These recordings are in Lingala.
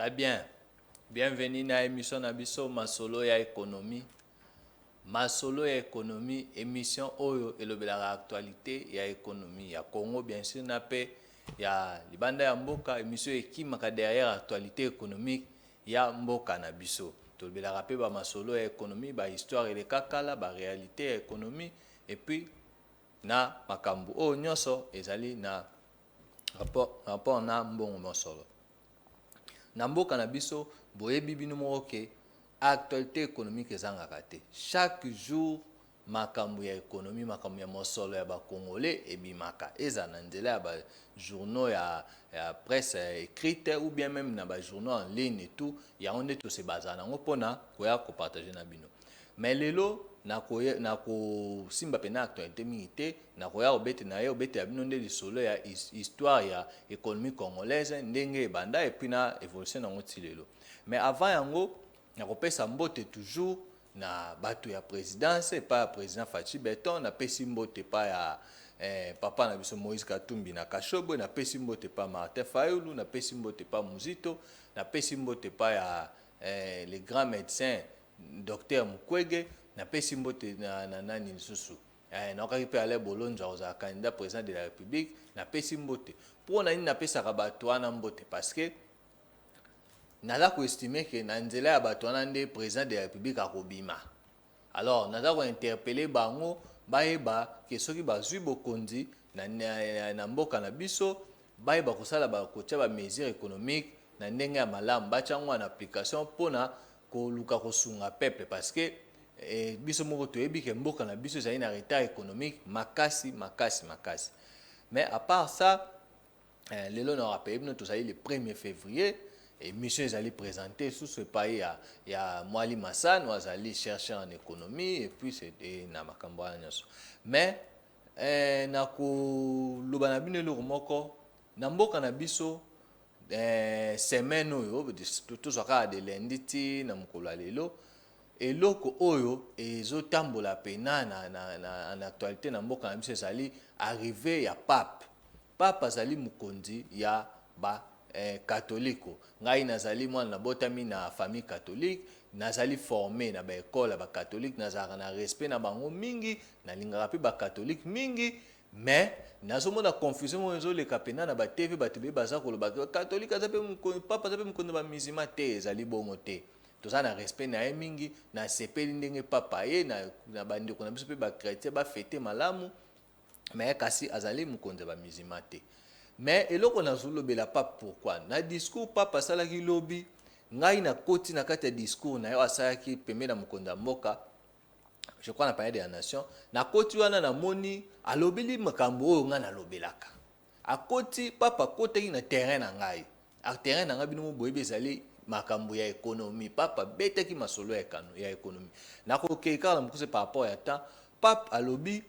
Très bien. Bienvenue dans l'émission Nabiso Masolo ya économie. Masolo ya économie, émission Oyo et la actualité ya économie. Ya Congo, bien sûr, nape ya Libanda ya Mboka, émission Ekimaka derrière actualité économique ya Mboka Nabiso. Tolobela rapé ba masolo ya économie, ba histoire et les kakala, ba réalité ya économie, et puis na makambu o nyonso ezali na rapport na mbongo mosolo. Na mboka na biso boyebi bino moko ke actualité économique ezangaka te. Chaque jour makambo ya économie, makambo ya mosolo ya bakongolais ebimaka eza na nzela ya bajournaux ya presse écrite ou bien même na bajournaux en ligne et tout yango nde tose bazala nango mpona koya kopartage na bino. Mais lelo nakosimba mpena actualité mingi te nakoya kobete na ye obete ya bino nde lisolo ya histoire ya économie congolaise ndenge ebanda et puis na évolution nango ti lelo. Mais avant yango nakopesa mbote toujours na bato ya présidence epai ya président Fachi Beton, napesi mbote epai ya papa na biso Moïse Katumbi na Kashobwe, napesi mbote epai Martin Fayulu, napesi mbote epai Muzito, napesi mbote epai ya les grands médecins docteur Mukwege, napesi mbote na nani lisusu nakokaki mpe ale bolonzo akozala candidat président de la république, napesi mbote mpo na nini napesaka bato wana mbote parce que naza koestime ke na nzela ya bato wana nde président de la république akobima. Alors naza kointerpele bango bayeba ke soki bazwi bokonzi na mboka na biso bayeba kosala kotia bamesure économique na ndenge ya malamu batya yango na application mpona koluka kosunga peuple parce que biso moko toyebi ke mboka na biso ezali na retard économique makasi. Mais à part ça lelo na rappelé bino tozali le 1er février émission ezali présenté sous ce pays ya Mwali Massan azali chercheur en économie et puis c'est na makambo wana nyonso. Mais na koloba na bino eloko moko na mboka na biso semaine oyo tozwaka de lundi ti na mokolo ya lelo eloko oyo ezotambola pena na actualité na mboka na biso ezali arrivé ya pape azali mokonzi ya ba catholique. Ngai nazali mwana nabotami na famille catholique, nazali formé na ba école ba catholique, nazalaka na respect na bango mingi, nalingaka pe ba catholique mingi, mais nazomona confusion mo ezoleka pena na ba TV bato be baza koloba catholique aza pe mokonzi, papa aza pe mokonzi ba musulman te, ezali bongo te. Toza na respect na ye mingi, na sepeli ndenge papa ye na bandeko na biso pe ba chrétien ba fêter malamu, mais kasi azali mokonzi ba musulman te. Mais eloko nazolobela pape pourquoi na discours papa asalaki lobi ngai na koti na kati ya discours na yo asalaki pembe na mokonzi ya mboka, je crois na palais de la nation, na koti wana na moni alobeli makambo oyo nga nalobelaka. Akoti papa kotaki na terrain na ngai, a terrain na ngai bino mo boyebi ezali makambo ya économie, papa betaki masolo ya économie. Nakokeka na mokuse par rapport ya temps pape alobi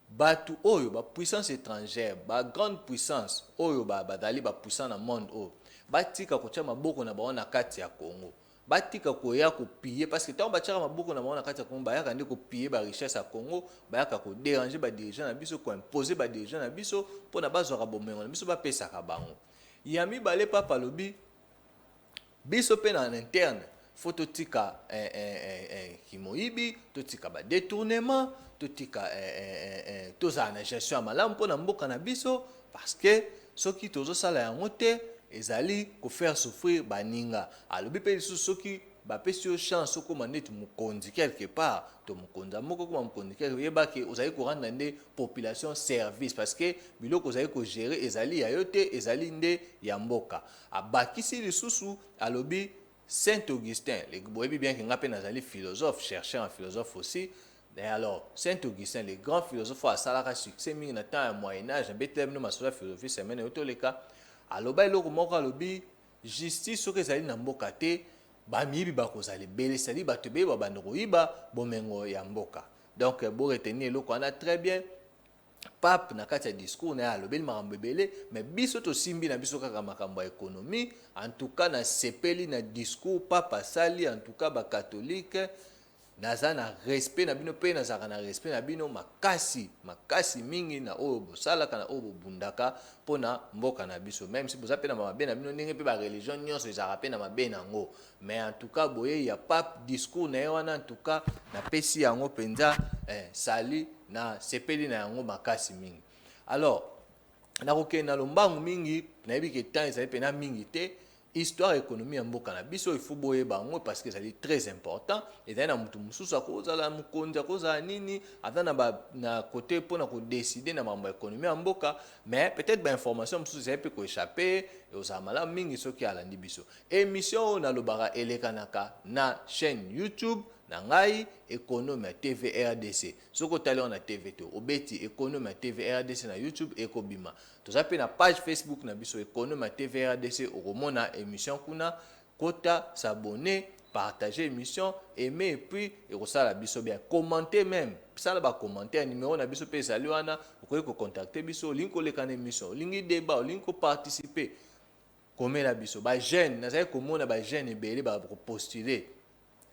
batu oyo ba puissance étrangère ba grande puissance oyo badali ba puissant na monde oyo batika kotia maboko na bango na kati ya Congo, batika koya kopiller parce que tant batiaka maboko na bango na kati ya Congo bayaka nde kopiller ba richesse ya Congo, bayaka ko déranger ba dirigeants na biso, ko imposer ba dirigeants na biso mpona bazwaka bomengo na biso bapesaka bango. Ya mibale papa lobi biso pe na interne faut totika kimoyibi, totika ba détournement, totika tozala na gestion ya malamu mpona mboka na biso parce que soki tozosala yango te ezali kofaire souffrir baninga. Alobi pe lisusu soki bapesi yo chance okoma neti mokonzi quelque part to mokonzi moko okoma mokonzi quelque yebaki ozali koranda nde population service parce que biloko ozali kogere ezali ya yo te, ezali nde ya mboka. Abakisi lisusu alobi Saint Augustin, les boyebi bien que nga pe nazali philosophe, chercheur en philosophe aussi. Et alors, Saint Augustin, les grands philosophes a salaka succès mingi na temps ya Moyen Âge, betlem no masola philosophie semaine otoleka. Aloba eloko moko alobi justice soki ezali na mboka te, bamiyibi bakozali bele sali bato be babandoko yiba bomengo ya mboka. Donc bo retenir eloko wana très bien. Pape na kati ya discours na alobeli makambo ebele, mais biso tosimbi na biso kaka makambo ya économie. En tout cas na sepeli na discours papa sali, en tout cas ba catholique naza na respect na bino pe nazaka na respect na bino makasi mingi na oyo bosalaka na oyo bobundaka mpona mboka na biso, même si boza pe na mabe na bino ndenge pe ba religion nyonso ezalaka pe na mabe nango, mais en tout cas boye ya pape discours na ye wana en tout cas napesi yango mpenza sali na sepeli na yango makasi mingi. Alors nakokende na lombangu mingi nayebi ke temps ezali pena mingi te. Histoire économie ya mboka na biso il faut boyeba yango parce que c'est très important. Ezali na mutu mosusu akozala mokonzi akozala nini aza na côté mpona kodeside na makambo ya économie ya mboka, mais peut-être bainformation mosusu ezali mpe koéchappe ozala malamu mingi soki alandi biso. Émission oyo nalobaka elekanaka na chaîne YouTube na ngai Économie TV RDC. Soki otali wana TV to obeti Économie TV RDC na YouTube ekobima. Toza pe na page Facebook na biso Économie TV RDC, okomona émission kuna, kota s'abonner, partager émission, aimer et puis ekosala biso bien, commenter même. Sala ba commentaire numéro na biso pe ezali wana, okoki ko contacter biso, link koleka na émission, lingi débat, link ko participer. Komela biso ba jeune, nazali komona ba jeune ebele ba postuler.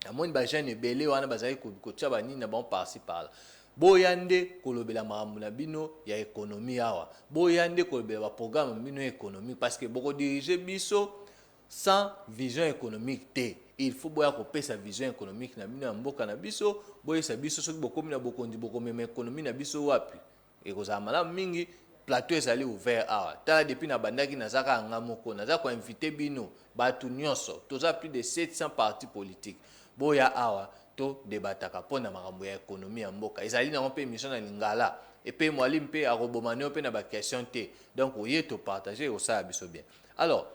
Amoni ba jeune ebele wana bazali kotia ba nini na bon par-ci par-là. Boyande kolobela makambo na bino ya économie awa. Boyande kolobela ba programme bino économique parce que boko diriger biso sans vision économique te. Il faut boya ko pesa vision économique na bino ya mboka na biso, boyesa biso soki bokomi na bokondi bokomema économie na biso wapi. Ekozala malamu mingi. Plateau ezali ouvert awa. Tala depuis na bandaki nazaka anga moko, naza ko inviter bino batu nyonso. Toza plus de 700 partis politiques. Boya awa to debataka pona makambo ya économie ya mboka. Ezali na mpe émission na lingala. Et puis mwalimu mpe arobomane mpe na ba question te. Donc oye to partager au ça biso bien. Alors,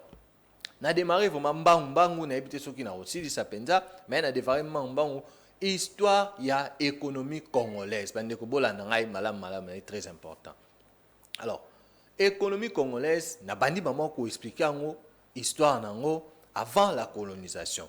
na démarrer vraiment mbangu na ebité soki na osili sapenza, mais na démarrer mbangu histoire ya économie congolaise. Bande ko bolanda ngai malamu est très important. Alors, économie congolaise, na bandi maman ko expliquer ango histoire nango avant la colonisation.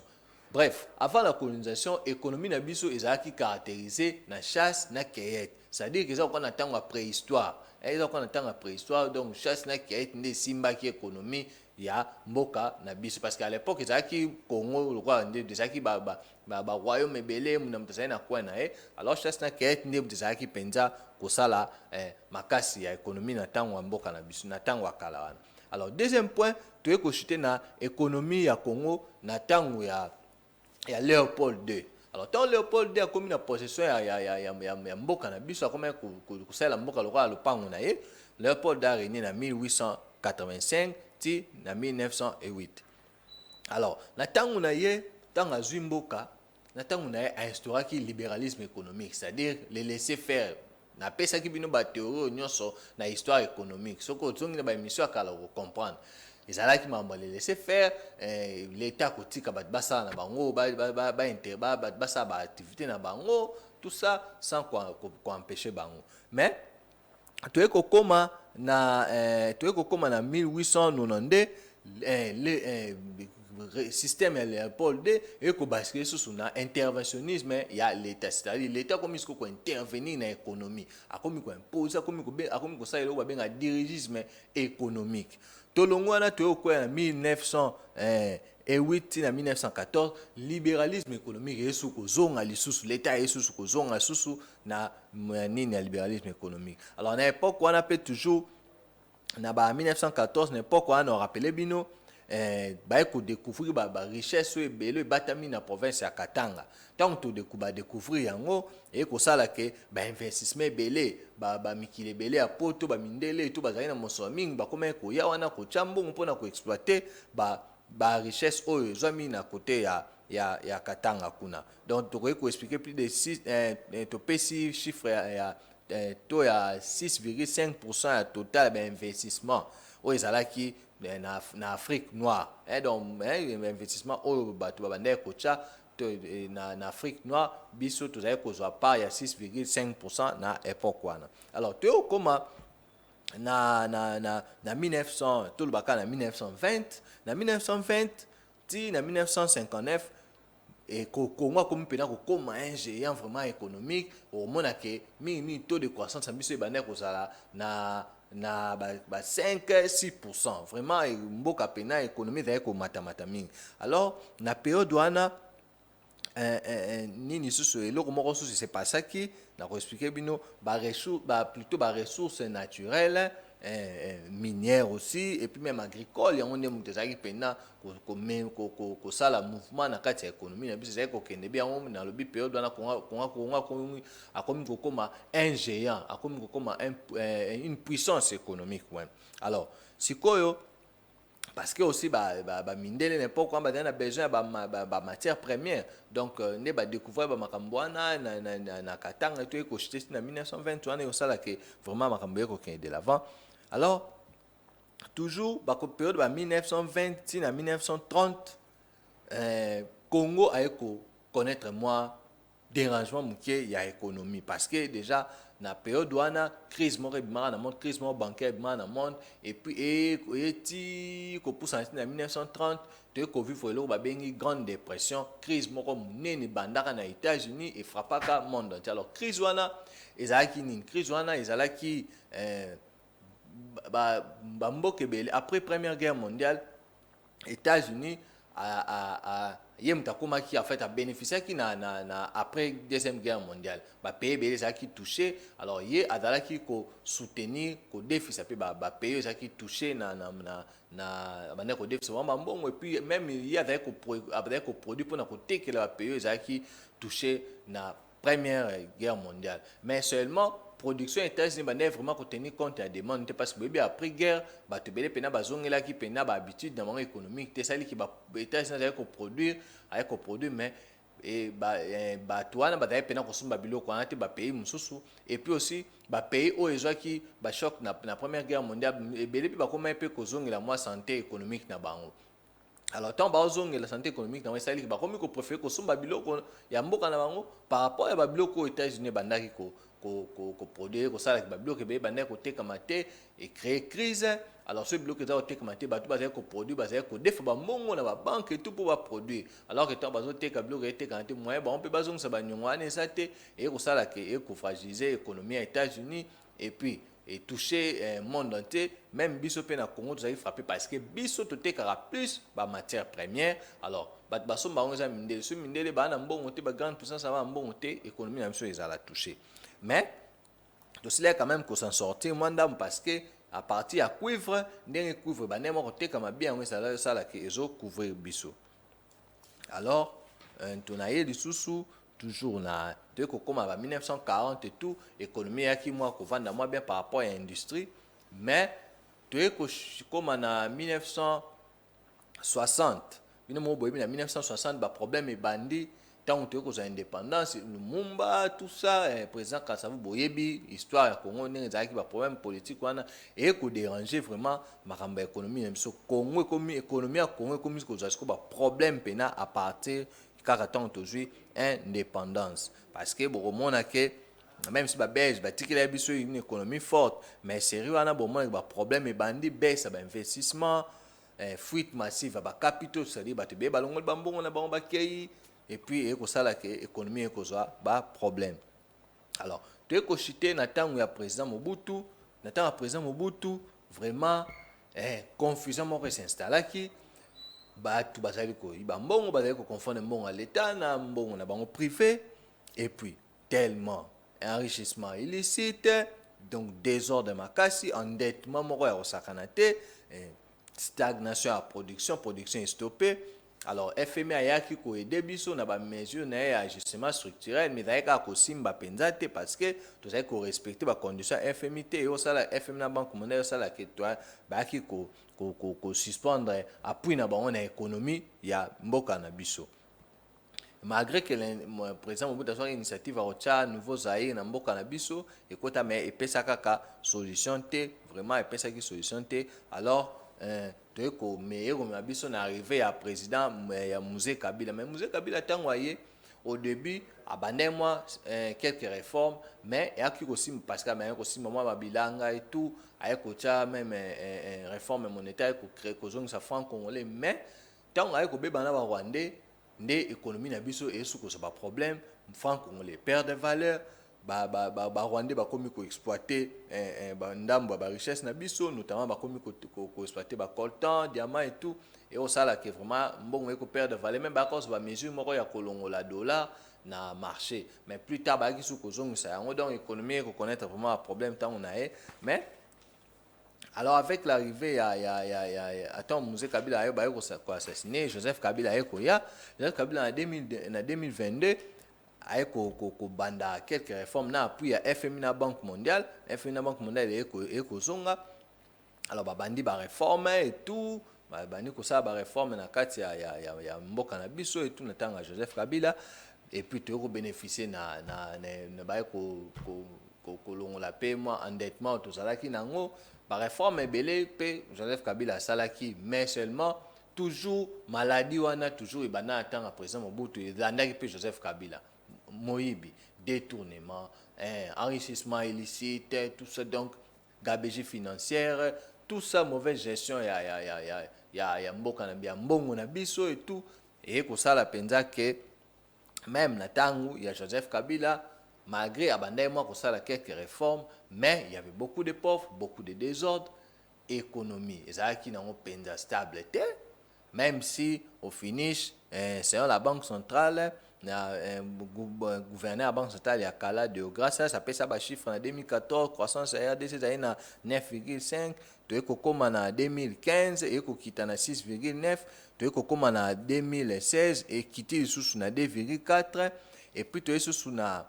Bref, avant la colonisation, l'économie na biso ezalaki caractérisée na chasse na cueillette. C'est-à-dire que ça on a tant préhistoire. Et ça on a tant préhistoire, donc chasse na cueillette ne simba ki économie ya mboka na biso parce qu'à l'époque ezalaki Congo le roi ndé ezalaki ba royaume ebele muna mutazali na kwa na e. Alors chasse na cueillette ndé ezalaki penza kosala makasi ya économie na tango ya mboka na biso na tango ya kala wana. Alors deuxième point, tu es kochite na économie ya Congo na tango ya Léopold II. Alors tant Léopold II a commis la possession ya mboka na biso a commis kusala mboka lokala lopango na ye. Léopold a régné en 1885 ti na 1908. Alors na tango na ye tango azwi mboka na tango na ye a instauraki libéralisme économique, c'est-à-dire le laisser faire. Na pesa ki bino ba théorie nyonso na histoire économique. Soko tzongi na ba émission akala ko comprendre. Ezalaki mambo le laisser faire, l'état kotika bat basa na bango ba basa ba activité na bango, tout ça sans quoi empêcher bango. Mais tu es kokoma na 1892 le système ya Léopold II et ko basculer sur na interventionnisme ya l'état, c'est-à-dire l'état comme il ko intervenir na économie, akomi ko imposer, akomi ko ça eloko ba benga dirigisme économique. Tolongo na to ko na 1908 na 1914 libéralisme économique yesu ko zonga lisusu, l'état yesu ko zonga susu na nini ya libéralisme économique. Alors na époque on appelle toujours na ba 1914 na époque on a rappelé bino ba ko découvrir ba richesse e belo batami na province ya Katanga. Tant to découvrir yango et ko sala ke ba investissement belé ba mikile belé a poto ba mindele to bazali na mosoming ba koma ko ya wana ko chambo mpona ko exploiter ba richesse oyo zami na côté ya Katanga kuna. Donc to ko expliquer plus de 6 to pesi chiffre ya to ya 6,5% ya total ba investissement o ezalaki na Afrique noire. Et donc investissement oyo bato babande kocha na Afrique noire biso tozali kozwa part ya 6,5% na époque wana. Alors tu okoma na 1900 tout le baka na 1920 ti na 1959 et Congo comme pena ko koma un géant vraiment économique au mona ke mi taux de croissance ambiso ebane kozala na 5-6%. Vraiment mboka pena économie d'ailleurs ko matamata mingi. Alors na période wana nini susu eloko moko susu c'est pas ça qui na ko expliquer bino plutôt ba ressources naturelles minières aussi et puis même agricole yango nde mutu ezalaki mpena kosala mouvement na kati ya économie na biso ezalaki kokende bi yango na lobi période wana kongo akomi kokoma un géant akomi kokoma une puissance économique ouais. Alors sikoyo parce que aussi mindele n'importe quoi a besoin de matière première donc ne ba découvrir ba makambo wana na katanga to ko jeter na 1920 wana yo sala que vraiment makambo ko de l'avant. Alors toujours ba période ba 1920 à 1930 Congo a connaître moi dérangement muké ya économie parce que déjà na période wana crise moko ebimaka na monde crise moko bancaire ebimaka na monde et puis eti kopusa na 1930 toyei vivre eloko babengi grande dépression crise moko monene ebandaka na États-Unis et frappaka monde entier. Alors crise wana ezalaki nini? Crise wana ezalaki bamboka ebele après première guerre mondiale États-Unis ye mutakomaki en fait a bénéficié qui na après deuxième guerre mondiale ba pays belé ça qui touché alors ye adala qui ko soutenir ko défi ça peut ba pays ça qui touché na bana ko défi vraiment bon et puis même il y a avec ko produit pour na ko teke la pays ça qui touché na première guerre mondiale mais seulement production États-Unis bana vraiment ko tenir compte ya demande parce que après guerre ba te belé pena bazongela ki pena ba habitude dans mon économique te sali ki ba États-Unis avec ko produire mais et toana ba d'ailleurs pena ko sumba biloko wana te ba pays mususu et puis aussi ba pays o ezwaki ba choc na première guerre mondiale et belé ba koma pe ko zongela moi santé économique na bango. Alors tant bazong la santé économique na sali ba komi ko préférer ko sumba biloko ya mboka na bango par rapport à ba biloko aux États-Unis bandaki ko produire ko sala ba biloko be bandaki ko tekama te et créer crise. Alors ce bloc est au tekama te ba tout bazaki ko produire bazaki ko defa ba mongo na ba banque et tout pour ba produire alors que tant bazo teka bloc et tekama te moyen ba on peut bazong sa ba nyongwane sa te et ko sala ke et ko fragiliser l'économie aux États-Unis et puis et toucher monde entier même biso pe na Congo tout ça frappé parce que biso to tekara plus ba matière première alors bat baso bango za mindele so mindele ba na mbongo te ba grande puissance ba mbongo te économie na biso ezala toucher mais to cela quand même qu'on s'en sortir mwanda parce que à partir à cuivre ndenge cuivre ba nemo ko tekama bien ngo ça la que ezo couvrir biso. Alors tonaye lisusu toujours na de comme en 1940 et tout économie qui moi ko vanda moi bien par rapport à l'industrie mais de comme en 1960 bino mo boyebi na 1960 ba problème e bandi tant que ko indépendance Lumumba tout ça président Kasavu boyebi histoire ya Congo ndenge zaki ba problème politique wana et ko déranger vraiment makamba économie même so Congo comme économie ya Congo comme ko zasko ba problème pena à partir car attend aujourd'hui indépendance parce que bon mona que même si ba belge ba tikela biso une économie forte mais sérieux wana bon mona ba problème e bandi baisse ba investissement fuite massive ba capitaux c'est-à-dire ba te be balongol ba mbongo na ba bakei et puis e ko sala que économie ko zo ba problème. Alors tu ko chité na tango ya président Mobutu na tango ya président Mobutu vraiment confusion mo s'installer qui batu bazali ko iba mbongo bazali ko confondre mbongo à l'état na mbongo na bango privé et puis tellement enrichissement illicite donc désordre makasi endettement moko ya kosakana te stagnation à production est stoppée. Alors FMI ayaki ko aider biso na ba mesure na ya ajustement structurel mais daika ko simba penza te parce que to sai ko respecter ba condition FMI te yo sala FMI na banque mondiale sala que toi ba ki ko suspendre appui na bango na économie ya mboka na biso. Malgré que le président Mobutu a une initiative à recha nouveau Zaïre na mboka na biso et kota mais epesa kaka solution te vraiment epesa ki solution te alors toyeko meilleur na biso na arrivé à président ya Mouzé Kabila mais Mouzé Kabila tango aye au début abandonné moi quelques réformes mais et aki aussi parce que mais aussi maman babilanga et tout ayeko cha même réforme monétaire ko créer kozong sa franc congolais mais tango ayeko beba na ba rwandais nde économie na biso et sous ko ça pas problème franc congolais perd de valeur Rwandais bakomi ko exploiter ndambo ba richesse na biso, notamment bakomi ko exploiter ba coltan, diamant et tout, et au sala que vraiment mbongo eko perdre valeur, même ba cause ba mesure moko ya kolongola dollar na marché, mais plus tard ba kisu ko zongisa yango, donc économie ko connaître vraiment un problème tant on a. Mais alors avec l'arrivée attends, Mzee Kabila ayo ba ko assassiner Joseph Kabila Joseph Kabila en 2022 aye ko banda quelques réformes na appui à FMI na Banque mondiale, eko zonga. Alors bandi ba réforme et tout, bandi ko ça ba réforme na kati ya mboka na biso et tout na tanga Joseph Kabila, et puis tu bénéficier na ba ko longola paiement endettement tout ça là qui nango ba réforme belé pe Joseph Kabila salaki, mais seulement toujours maladie wana toujours ibana atanga président Mobutu et landaki pe Joseph Kabila moyibi, détournement, enrichissement illicite, tout ça, donc gabegie financière, tout ça, mauvaise gestion ya mboka na bia mbongo na biso et tout, et ko sala penza que même na tangu ya Joseph Kabila, malgré abandai moi ko sala quelques réformes, mais il y avait beaucoup de pauvres, beaucoup de désordre, économie ezalaki nango penza stable te, même si au finish selon la banque centrale gouverneur à Banque centrale ya Kala de grâce ça peut ça ba chiffre en 2014 croissance RDC ça na 9,5, to ekokoma na 2015 et ekokita na 6,9, to ekokoma na 2016 et kiti sous na 2,4, et puis to sous na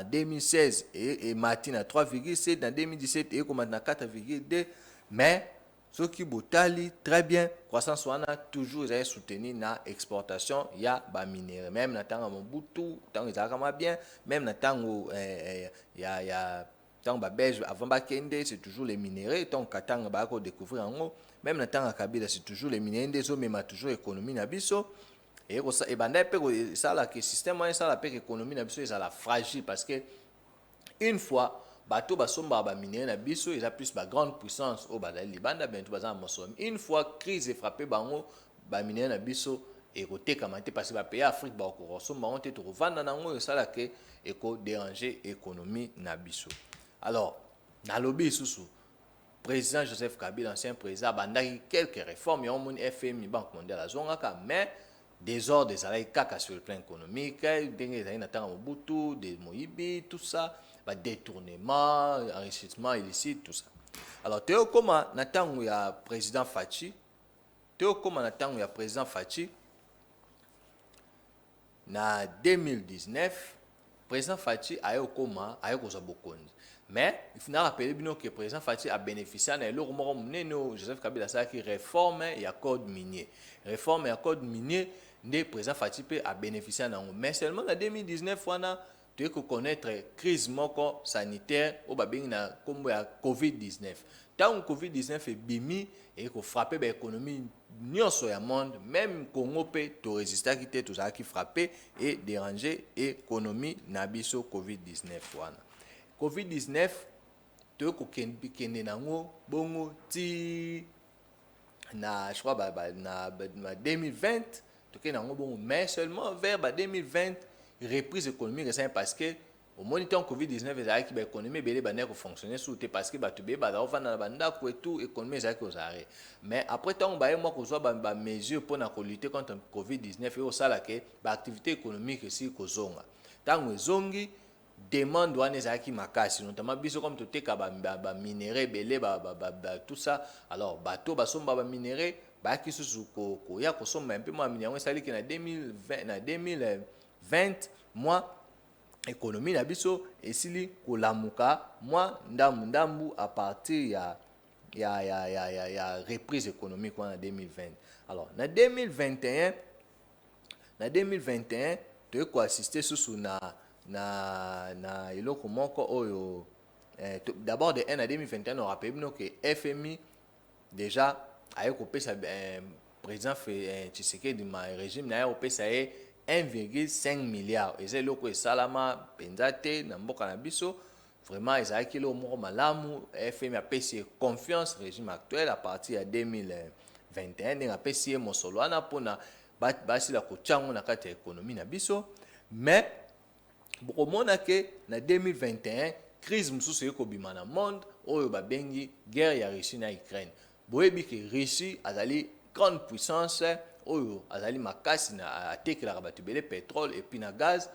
2016 et Martin à 3,7, dans 2017 et comme na 4,2, mais ce qui botali très bien croissance wana toujours est soutenu na exportation ya ba minéraux, même na tango Mobutu tango ezalaka bien, même na tango tango ba belge avant ba kende c'est toujours les minéraux, tant katanga ba ko découvrir en même na tango Kabila c'est toujours les minéraux des hommes mais toujours économie na biso. Et banda pe ça la que système moyen ça la pe économie na biso ça la fragile, parce que une fois bateau basomba ba minéraux na biso ils a plus ba grande puissance au badali banda bientôt bazan mosom, une fois crise est frappé bango ba minéraux na biso et côté kamate parce que ba pays Afrique ba ko somba on te to vanda nango ça la que eko déranger économie na biso. Alors na lobby sous président Joseph Kabila, ancien président, bandaki quelques réformes, il y a un FMI, Banque mondiale, à Zongaka, mais désordre des alliés kaka sur le plan économique, des Mobutu, des Moïbi, tout ça, détournement, enrichissement illicite, tout ça. Alors, Théo Koma, Natang, il y a président Fachi, na 2019, président Fachi a eu Koma, a eu Kozabokonzi. Mais il faut rappeler que le président Fachi a bénéficié de l'euro Joseph Kabila qui réforme et code minier. Réforme et code minier, le président Fachi a bénéficié de. Mais seulement en 2019, on a tu peux connaître crise sanitaire au babing na comme ya COVID-19. Tant COVID-19 est bimi et qu'on frappé l'économie nyonso ya monde, même Congo peut to résister qui tout ça qui frappé et déranger économie na biso COVID-19 wana. COVID-19 to ko kende nango bongo ti na je crois na 2020 to kende nango bongo, mais seulement vers 2020 reprise économique récente, parce que au moniteur COVID-19 ezalaki ki ba économie belé bana ko fonctionner sous te, parce que bato be ba ofana na banda ko tout économie ezalaki aux arrêts. Mais après tant ba moi ko zo ba mesure pour na ko lutter contre COVID-19 et au sala ke ba activité économique ici ko zonga tango zongi demande wana ezalaki makasi, notamment biso comme to teka ba minéraux belé tout ça. Alors bato basomba ba minéraux ba ki susu ko ya ko somba un peu moins minéraux ezalaki na 2020 moi économie na biso esili kolamuka moi ndambu à partir ya reprise économique en 2020. Alors na 2021 tu ko assister sous na iloko moko oyo d'abord de 1 à 2021 on rappelle que FMI déjà a ko pesa président Tshisekedi ma régime na ko pesa 1,5 milliard. Et c'est le que salama penzate na mboka na biso vraiment ezaki lo moko malamu. FMI a payé confiance régime actuel à partir de 2021 et a payé mosolo ana pona basi la ko chango na kati économie na biso. Mais bokomona ke na 2021 crise mosusu ekobima na monde oyo babengi guerre ya Russie na Ukraine. Boyebi ke Russie azali grande puissance oyo azali makasi na atekelaka bato ebele pétrole et puis na gaz,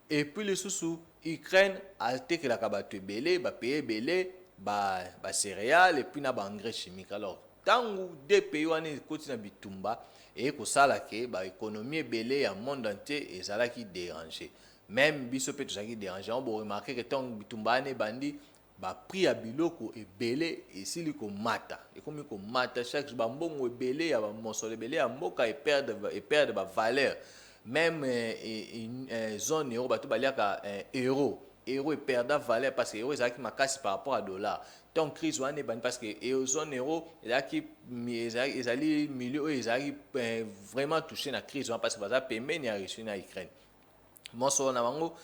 et puis lisusu Ukraine atekelaka bato ebele bapaye ebele ba céréales et puis na ba engrais chimiques. Alors tangu deux pays wana ekoti na bitumba ekosala ke ba économie ebele ya monde entier ezalaki dérangé. Même biso pe tozalaki dérangé, on bo remarquer que tangu bitumba wana ebandi ba prix ya biloko ebele esili komata, ekomi komata chaque jour, bambongo ebele ya bamosolo ebele ya mboka perdre ba valeur. Même zone euro bato baliaka euro perdre valeur parce que euro ezalaki makasi par rapport à dollar. Donc crise wana ebandi parce que zone euro ezali milieu oyo ezalaki vraiment touché na crise wana parce que baza pembeni ya Russie na Ukraine. Mosolo na bango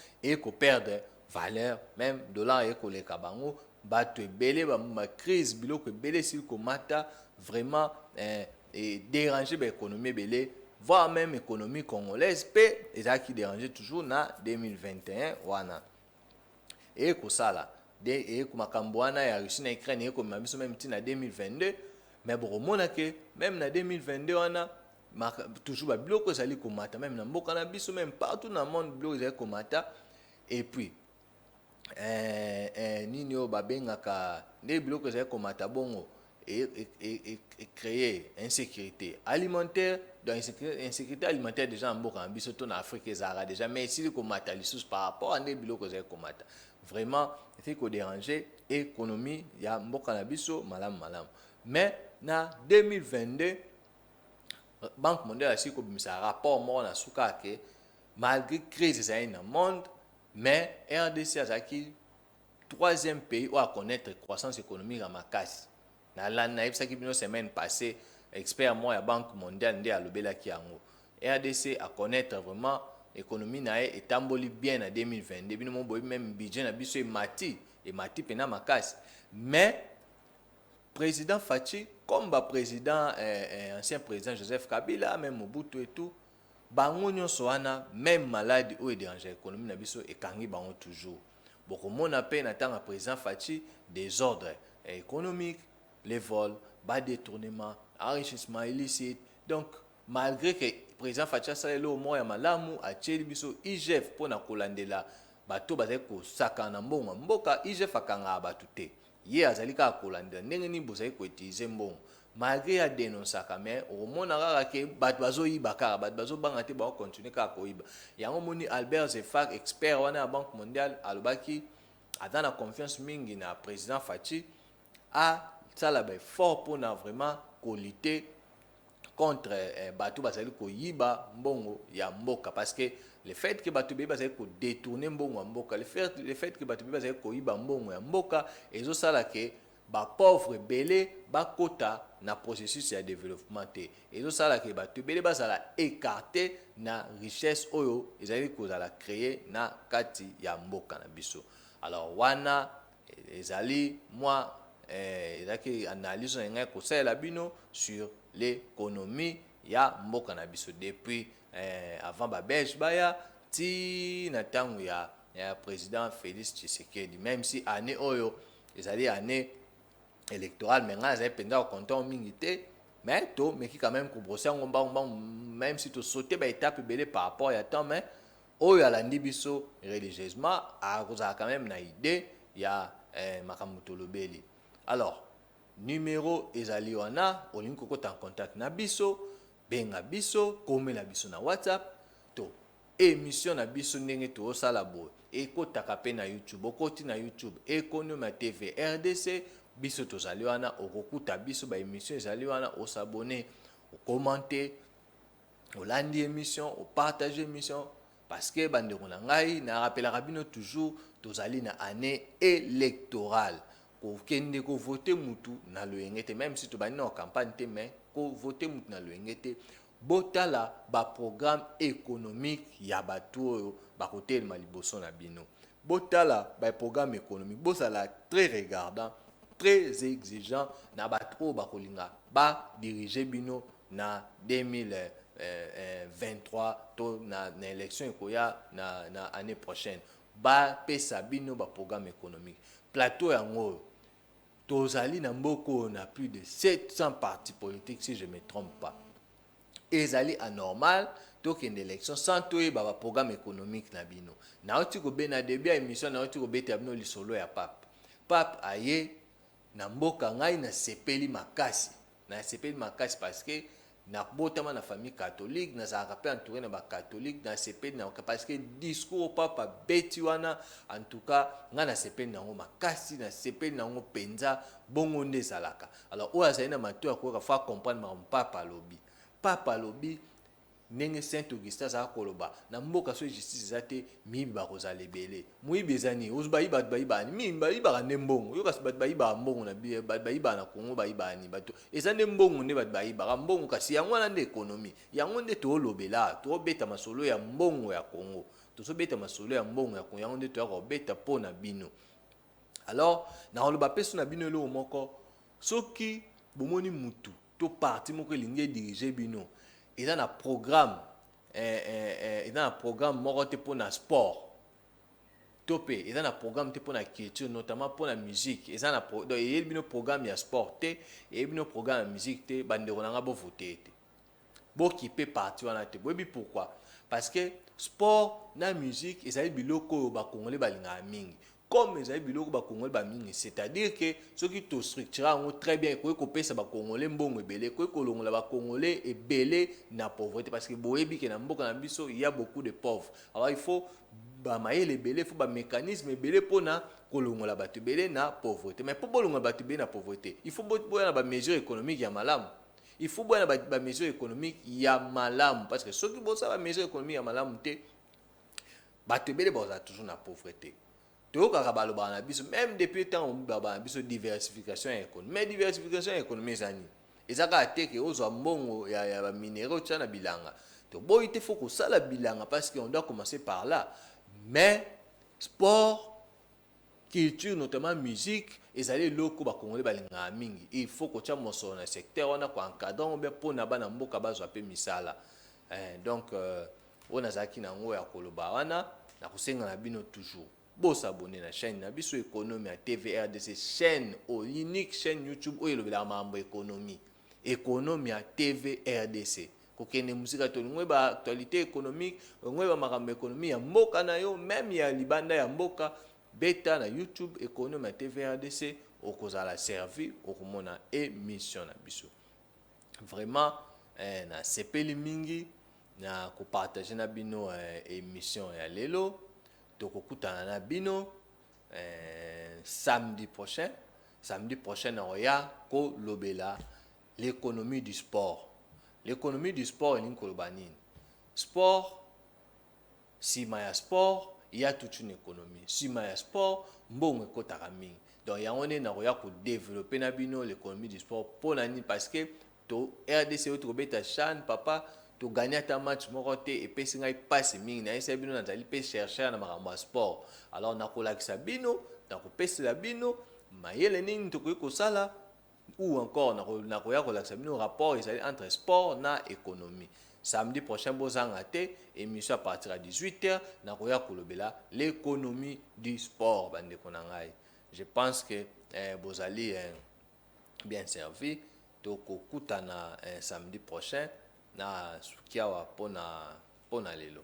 perdre valeur, même dollar ekoleka bango, bato ebele ba crise biloko ebele esili komata vraiment déranger ba économie ebele, voire même économie congolaise pe ezalaki déranger toujours na 2021 wana ekosala makambo wana ya Russie na Ukraine ekomema biso même ntina 2022. Mais bokomona ke même na 2022 wana toujours ba biloko ezali komata, même na mboka na biso, même partout na monde biloko ezali komata. Et puis nini oyo babengaka nde biloko ezali komata bongo créer insécurité alimentaire. Donc insécurité alimentaire déjà en mboka na biso to na Afrique ezalaka déjà, mais esili komata lisusu par rapport à nde biloko ezali komata, vraiment efiki kodéranger économie ya mboka na biso malamu. Mais na 2022 Banque mondiale asili kobimisa rapport moko na suka ke malgré crise ezali na monde, mais RDC azalaki troisième pays où à connaître croissance économique à makasi. Na yebisaki bino semaine passée, expert moi ya Banque mondiale nde alobelaki yango. RDC à connaître vraiment économie na etamboli bien na 2022. Bino mo boyi même budget na biso emati pena makasi. Mais président Fachi comme président ancien président Joseph Kabila, même Mobutu et tout, bango nyonso wana même malade ou déranger économie na biso ekangi bango toujours. Bokomona pe na tanga président Fachi désordre économique, les vols, bas détournement, enrichissement illicite. Donc malgré que président Fachi salelo au moya malamu a tcheli biso IGF pona kolandela bato bazali ko saka na mbongo mboka, IGF akanga batu te. Ye azali ka kolandela ndenge ni bozali ko utiliser mbongo. Malgré ya dénonçaka mais omona kaka ke bato bazoyiba kaka, bato bazobanga te bao continuer kaka koyiba. Yango moni Albert Zefak expert wana ya Banque mondiale alobaki aza na confiance mingi na président Fachi a sala ba fort pour na vraiment lutter contre bato bazali koyiba mbongo ya mboka, parce que le fait que bato be bazali ko détourner mbongo ya mboka, le fait que bato be bazali koyiba mbongo ya mboka ezo sala ke ba pauvre belé bakota na processus ya développement te, ezo sala ke bato belé bazala écarté na richesse oyo ezali kozala créer na kati ya mboka na biso. Alors wana ezali moi ezaki analyse nga ko sala bino sur l'économie ya mboka na biso depuis avant ba belge baya ti na tango ya président Félix Tshisekedi, même si année oyo ezali année électorale mais nga ezali penza ko content mingi te, mais to meki quand même ko brosser ngomba même si to sauter ba étape belé par rapport ya temps, mais oyo alandi biso religieusement a quand même na idée ya makambo tolobeli. Alors numéro ezali wana olingi kokota en contact na biso, benga biso, komela biso na WhatsApp, to émission na biso ndenge to osala boy ekotaka pe na YouTube, okoti na YouTube Ekonoma TV RDC, biso tozali wana okokuta biso ba émission ezali wana, osabone, okomenter, olandi émission, opartage émission, parce que bandeko na ngai na rappelaka bino toujours tozali na année électorale. Kokende ko voter mutu na loyengete, même si to bani na campagne te, mais ko voter mutu na loyengete, botala ba programme économique ya batu oyo bakotelema liboso na bino. Botala ba programme économique, bosala très regardant, très exigeant na batu oyo bakolinga ba diriger bino na 23 to na élection ekoya na année prochaine bapesa bino baprogramme économique plateau yango tozali na mboko na plus de 700 partis politiques si je ne me trompe pas ezali anormal tokende élection sans toyeba baprogramme économique na bino nauti kobena début ya émission nauti kobeta bino lisolo ya pape aye na mboka ngai nasepeli makasi parce que nabotama na famille catholique nazalaka mpe entouré na bacatholique nasepeli na parce que discours papa beti wana en tout cas ngai nasepeli nango makasi nasepeli nango mpenza bongo nde ezalaka alors oyo azali na matoi ya koyoka fa comprendre makambo papa alobi ndenge saint augustin azalaka koloba na mboka so justice eza te miyibi bakozala ebele moyibi eza nini ozobayi bato bayibaka nini miyibi bayibaka nde mbongo yo kasi bato bayibaka mbongo na bato bayibaka na kongo bayibaka nini bato eza nde mbongo nde bato bayibaka mbongo kasi yango wana nde ekonomi yango nde toolobela toobeta masolo ya mbongo ya kongo tozobeta masolo ya mbongo ya kongo yango nde toyaka kobeta mpo na bino alors nakoloba mpe so na bino eloko moko soki bomoni mutu to parti moko elingi edirige bino eza na programme moko te mpo na sport to mpe eza na programme te mpo na culture notamment mpo na musique eza na eyebi bino programme ya sport te eyebi bino programme ya musique te bandeko na nga bovote ete bokipe parti wana te boyebi pourquoi parce que sport na musique ezali biloko oyo bakongole balingaka mingi comme ezali biloko bakongole bamingi c'est-à-dire que soki tostructure yango très bien ekoki kopesa bakongole mbongo ebele ekoki kolongola bakongole ebele na pauvreté parce que boyebi ke na mboka na biso il y a beaucoup de pauvres alors il faut bamayele ebele il faut bamécanisme ebele mpona kolongola bato ebele na pauvreté mais mpo bolongola bato ebele na pauvreté il faut boya na bamesure économique ya malamu il faut boya na bamesure économique ya malamu parce que soki bosala bamesure économique ya malamu te bato ebele bazala toujours na pauvreté toyokaka balobaka na biso même depuis ntango balobaka na biso diversification ya économie mais diversification ya économie eza nini eza kaka te ke ozwa mbongo ya baminere otya na bilanga toboyi te faut kosala bilanga parce que on doit commencer par là mais sport culture notamment musique ezali eloko bakongole balingaka mingi il faut kotya mosolo na secteur wana koencadre ngo mpe mpona bana mboka bazwa mpe misala donc oyo nazalaki nango ya koloba wana na kosenga na bino toujours bosabone na chaîne na biso économie ya TVRDC chaîne unique chaîne YouTube oyo elobelaka makambo économie ya TVRDC kokende musika tolingo ba actualité économique ngwe ba makambo économie ya mboka na yo même ya libanda ya mboka beta na YouTube économie ya TVRDC okozala servi okomona émission na biso vraiment na sepeli mingi na kopartager na bino émission ya lelo tokokutana na bino samedi prochain nakoya kolobela l'économie du sport elingi koloba nini sport nsima ya sport il y a toute une économie nsima ya sport mbongo ekotaka mingi donc yango nde nakoya kodévelopper na bino l'économie du sport mpo na nini parce que to RDC oyo tokobeta chan papa toganye ata match moko te epesi ngai pasi mingi nayebisa bino nazali mpe chercheur na makambo ya sport alors nakolakisa bino nakopesela bino mayele nini tokoki kosala ou encore nakoya kolakisa bino rapport ezali entre sport na économie samedi prochain bozanga te émission à partir à 18h nakoya kolobela l'économie du sport bandeko na ngai je pense que bozali bien servi tokokutana samedi prochain na sukiawa pona lelo